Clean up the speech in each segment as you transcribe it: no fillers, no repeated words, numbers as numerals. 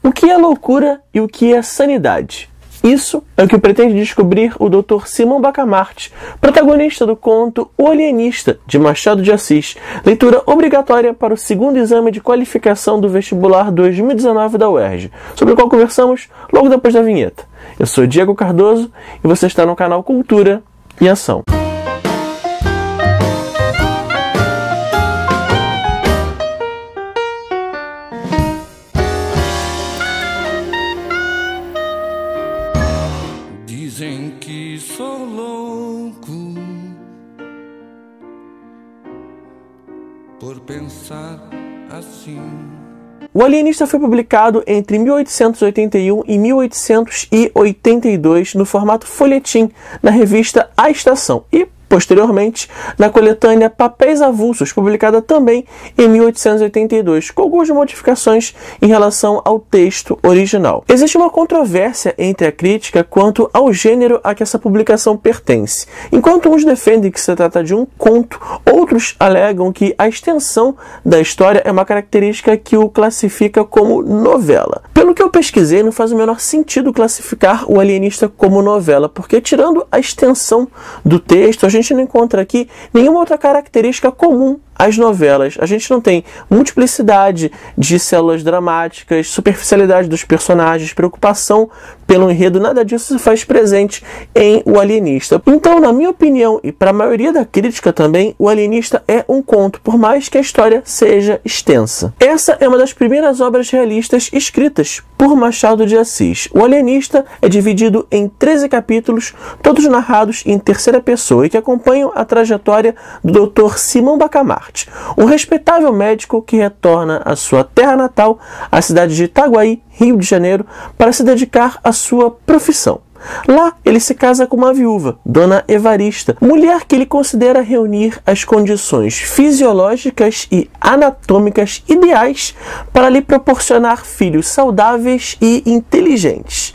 O que é loucura e o que é sanidade? Isso é o que pretende descobrir o Dr. Simão Bacamarte, protagonista do conto O Alienista, de Machado de Assis, leitura obrigatória para o segundo exame de qualificação do vestibular 2019 da UERJ, sobre o qual conversamos logo depois da vinheta. Eu sou Diego Cardoso e você está no canal Cultura e Ação. Dizem que sou louco por pensar assim. O Alienista foi publicado entre 1881 e 1882 no formato folhetim na revista A Estação e, posteriormente, na coletânea Papéis Avulsos, publicada também em 1882, com algumas modificações em relação ao texto original. Existe uma controvérsia entre a crítica quanto ao gênero a que essa publicação pertence. Enquanto uns defendem que se trata de um conto, outros alegam que a extensão da história é uma característica que o classifica como novela. Pelo que eu pesquisei, não faz o menor sentido classificar o Alienista como novela, porque tirando a extensão do texto, a gente não encontra aqui nenhuma outra característica comum às novelas. A gente não tem multiplicidade de células dramáticas, superficialidade dos personagens, preocupação pelo enredo, nada disso se faz presente em O Alienista. Então, na minha opinião, e para a maioria da crítica também, O Alienista é um conto, por mais que a história seja extensa. Essa é uma das primeiras obras realistas escritas por Machado de Assis. O Alienista é dividido em 13 capítulos, todos narrados em terceira pessoa e que acompanham a trajetória do Dr. Simão Bacamarte, um respeitável médico que retorna à sua terra natal, a cidade de Itaguaí, Rio de Janeiro, para se dedicar à sua profissão. Lá, ele se casa com uma viúva, Dona Evarista, mulher que ele considera reunir as condições fisiológicas e anatômicas ideais para lhe proporcionar filhos saudáveis e inteligentes.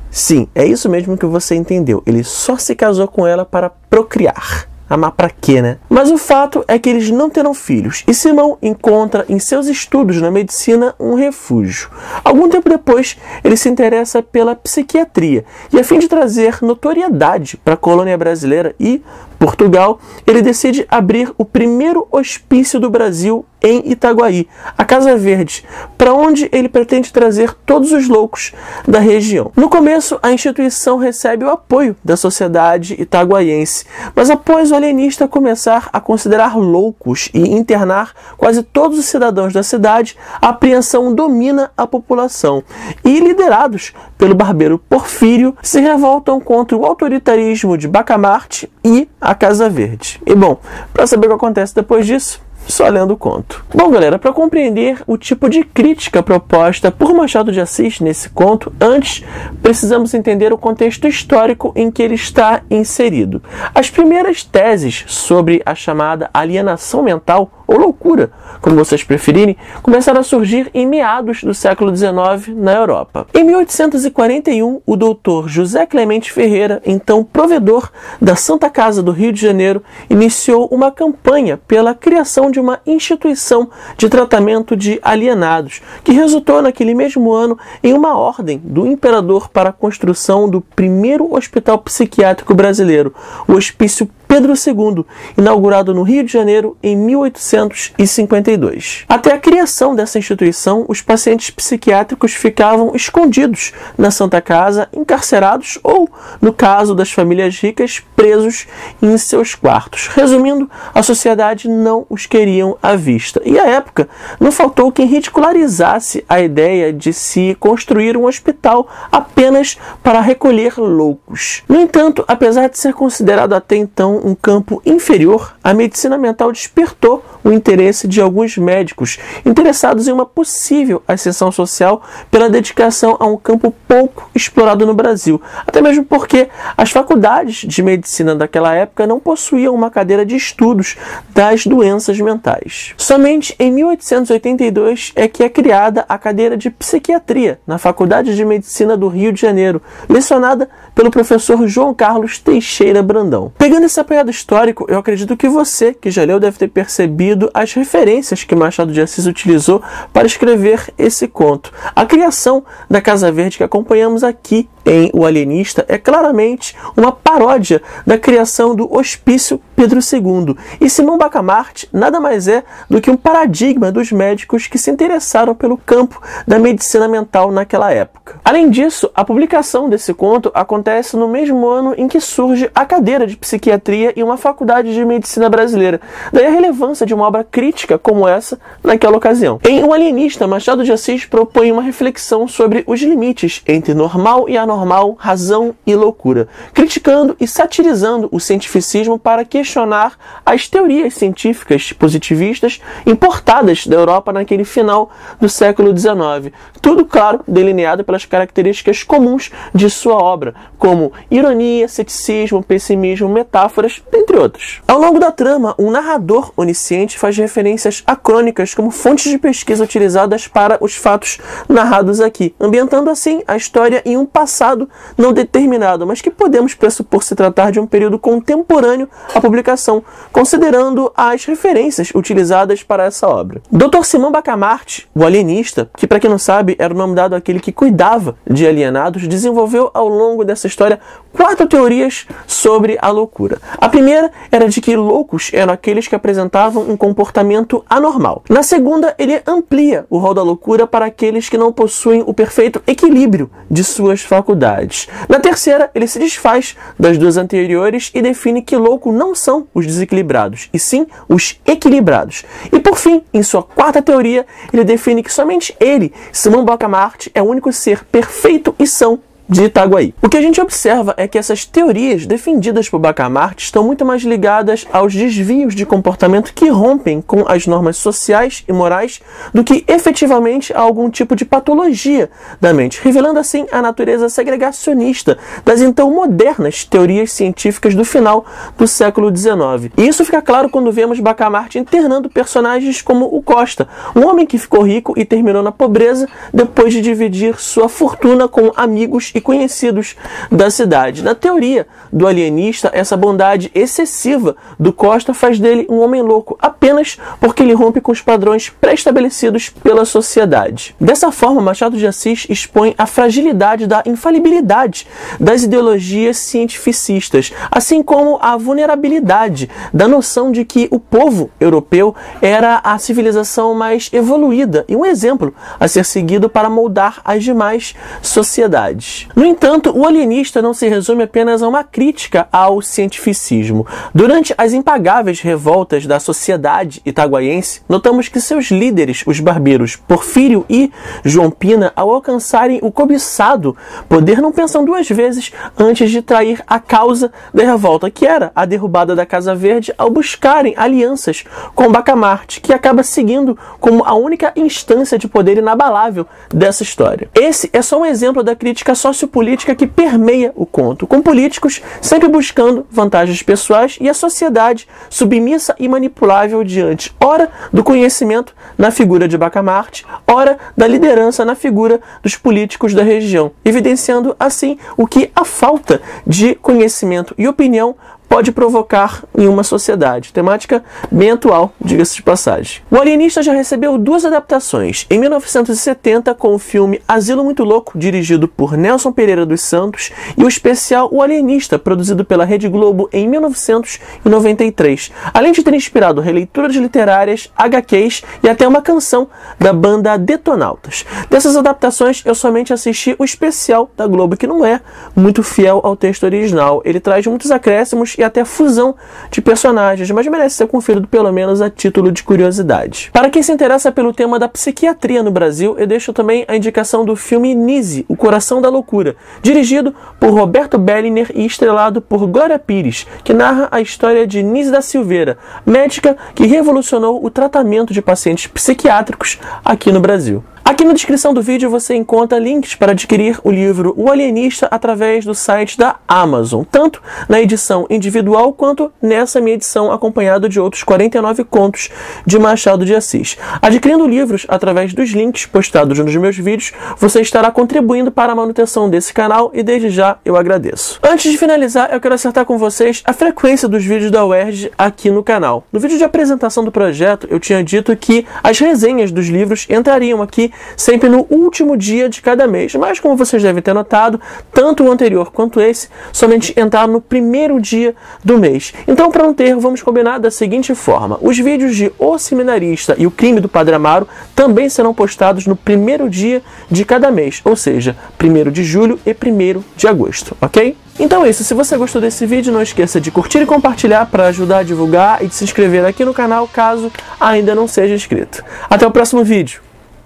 Sim, é isso mesmo que você entendeu. Ele só se casou com ela para procriar. Amar pra quê, né? Mas o fato é que eles não terão filhos, e Simão encontra em seus estudos na medicina um refúgio. Algum tempo depois, ele se interessa pela psiquiatria, e a fim de trazer notoriedade para a colônia brasileira e Portugal, ele decide abrir o primeiro hospício do Brasil em Itaguaí, a Casa Verde, para onde ele pretende trazer todos os loucos da região. No começo, a instituição recebe o apoio da sociedade itaguaiense, mas após o Alienista começar a considerar loucos e internar quase todos os cidadãos da cidade, a apreensão domina a população e, liderados pelo barbeiro Porfírio, se revoltam contra o autoritarismo de Bacamarte e a Casa Verde. E bom, para saber o que acontece depois disso, só lendo o conto. Bom, galera, para compreender o tipo de crítica proposta por Machado de Assis nesse conto, antes precisamos entender o contexto histórico em que ele está inserido. As primeiras teses sobre a chamada alienação mental, ou loucura, como vocês preferirem, começaram a surgir em meados do século XIX na Europa. Em 1841, o doutor José Clemente Ferreira, então provedor da Santa Casa do Rio de Janeiro, iniciou uma campanha pela criação de uma instituição de tratamento de alienados, que resultou naquele mesmo ano em uma ordem do imperador para a construção do primeiro hospital psiquiátrico brasileiro, o Hospício Pedro II, inaugurado no Rio de Janeiro em 1852. Até a criação dessa instituição, os pacientes psiquiátricos ficavam escondidos na Santa Casa, encarcerados ou, no caso das famílias ricas, presos em seus quartos. Resumindo, a sociedade não os queriam à vista. E à época, não faltou quem ridicularizasse a ideia de se construir um hospital apenas para recolher loucos. No entanto, apesar de ser considerado até então um campo inferior, a medicina mental despertou o interesse de alguns médicos interessados em uma possível ascensão social pela dedicação a um campo pouco explorado no Brasil, até mesmo porque as faculdades de medicina daquela época não possuíam uma cadeira de estudos das doenças mentais. Somente em 1882 é que é criada a cadeira de psiquiatria na Faculdade de Medicina do Rio de Janeiro, lecionada pelo professor João Carlos Teixeira Brandão. Pegando esse apanhado histórico, eu acredito que você, que já leu, deve ter percebido devido às referências que Machado de Assis utilizou para escrever esse conto. A criação da Casa Verde que acompanhamos aqui em O Alienista é claramente uma paródia da criação do Hospício Pedro II. E Simão Bacamarte nada mais é do que um paradigma dos médicos que se interessaram pelo campo da medicina mental naquela época. Além disso, a publicação desse conto acontece no mesmo ano em que surge a cadeira de psiquiatria em uma faculdade de medicina brasileira. Daí a relevância de uma obra crítica como essa naquela ocasião. Em O Alienista, Machado de Assis propõe uma reflexão sobre os limites entre normal e anormal, razão e loucura, criticando e satirizando o cientificismo para questionar as teorias científicas positivistas importadas da Europa naquele final do século XIX. Tudo, claro, delineado pelas características comuns de sua obra, como ironia, ceticismo, pessimismo, metáforas, entre outros. Ao longo da trama, um narrador onisciente faz referências a crônicas como fontes de pesquisa utilizadas para os fatos narrados aqui, ambientando assim a história em um passado não determinado, mas que podemos pressupor se tratar de um período contemporâneo à publicação, considerando as referências utilizadas para essa obra. Dr. Simão Bacamarte, o alienista, que para quem não sabe era o nome dado àquele que cuidava de alienados, desenvolveu ao longo dessa história 4 teorias sobre a loucura. A primeira era de que loucos eram aqueles que apresentavam um comportamento anormal. Na segunda, ele amplia o rol da loucura para aqueles que não possuem o perfeito equilíbrio de suas faculdades. Na terceira, ele se desfaz das duas anteriores e define que louco não são os desequilibrados, e sim os equilibrados. E por fim, em sua quarta teoria, ele define que somente ele, Simão Bacamarte, é o único ser perfeito e são de Itaguaí. O que a gente observa é que essas teorias defendidas por Bacamarte estão muito mais ligadas aos desvios de comportamento que rompem com as normas sociais e morais do que efetivamente a algum tipo de patologia da mente, revelando assim a natureza segregacionista das então modernas teorias científicas do final do século XIX. E isso fica claro quando vemos Bacamarte internando personagens como o Costa, um homem que ficou rico e terminou na pobreza depois de dividir sua fortuna com amigos e conhecidos da cidade. Na teoria do alienista, essa bondade excessiva do Costa faz dele um homem louco apenas porque ele rompe com os padrões pré-estabelecidos pela sociedade. Dessa forma, Machado de Assis expõe a fragilidade da infalibilidade das ideologias cientificistas, assim como a vulnerabilidade da noção de que o povo europeu era a civilização mais evoluída e um exemplo a ser seguido para moldar as demais sociedades. No entanto, o alienista não se resume apenas a uma crítica ao cientificismo. Durante as impagáveis revoltas da sociedade itaguaiense, notamos que seus líderes, os barbeiros Porfírio e João Pina, ao alcançarem o cobiçado poder, não pensam duas vezes antes de trair a causa da revolta, que era a derrubada da Casa Verde, ao buscarem alianças com Bacamarte, que acaba seguindo como a única instância de poder inabalável dessa história. Esse é só um exemplo da crítica sociopolítica que permeia o conto, com políticos sempre buscando vantagens pessoais e a sociedade submissa e manipulável diante, ora do conhecimento na figura de Bacamarte, ora da liderança na figura dos políticos da região, evidenciando assim o que a falta de conhecimento e opinião pode provocar em uma sociedade. Temática bem atual, diga-se de passagem. O Alienista já recebeu 2 adaptações. Em 1970, com o filme Asilo Muito Louco, dirigido por Nelson Pereira dos Santos, e o especial O Alienista, produzido pela Rede Globo em 1993. Além de ter inspirado releituras literárias, HQs e até uma canção da banda Detonautas. Dessas adaptações, eu somente assisti o especial da Globo, que não é muito fiel ao texto original. Ele traz muitos acréscimos e até fusão de personagens, mas merece ser conferido pelo menos a título de curiosidade. Para quem se interessa pelo tema da psiquiatria no Brasil, eu deixo também a indicação do filme Nise, O Coração da Loucura, dirigido por Roberto Belliner e estrelado por Glória Pires, que narra a história de Nise da Silveira, médica que revolucionou o tratamento de pacientes psiquiátricos aqui no Brasil. Aqui na descrição do vídeo você encontra links para adquirir o livro O Alienista através do site da Amazon, tanto na edição individual quanto nessa minha edição acompanhada de outros 49 contos de Machado de Assis. Adquirindo livros através dos links postados nos meus vídeos, você estará contribuindo para a manutenção desse canal e desde já eu agradeço. Antes de finalizar, eu quero acertar com vocês a frequência dos vídeos da UERJ aqui no canal. No vídeo de apresentação do projeto, eu tinha dito que as resenhas dos livros entrariam aqui sempre no último dia de cada mês, mas como vocês devem ter notado, tanto o anterior quanto esse somente entraram no primeiro dia do mês. Então, para não ter erro, vamos combinar da seguinte forma: os vídeos de O Seminarista e O Crime do Padre Amaro também serão postados no primeiro dia de cada mês, ou seja, 1º de julho e 1º de agosto, ok? Então é isso, se você gostou desse vídeo, não esqueça de curtir e compartilhar para ajudar a divulgar e de se inscrever aqui no canal caso ainda não seja inscrito. Até o próximo vídeo.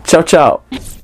Tchau, tchau!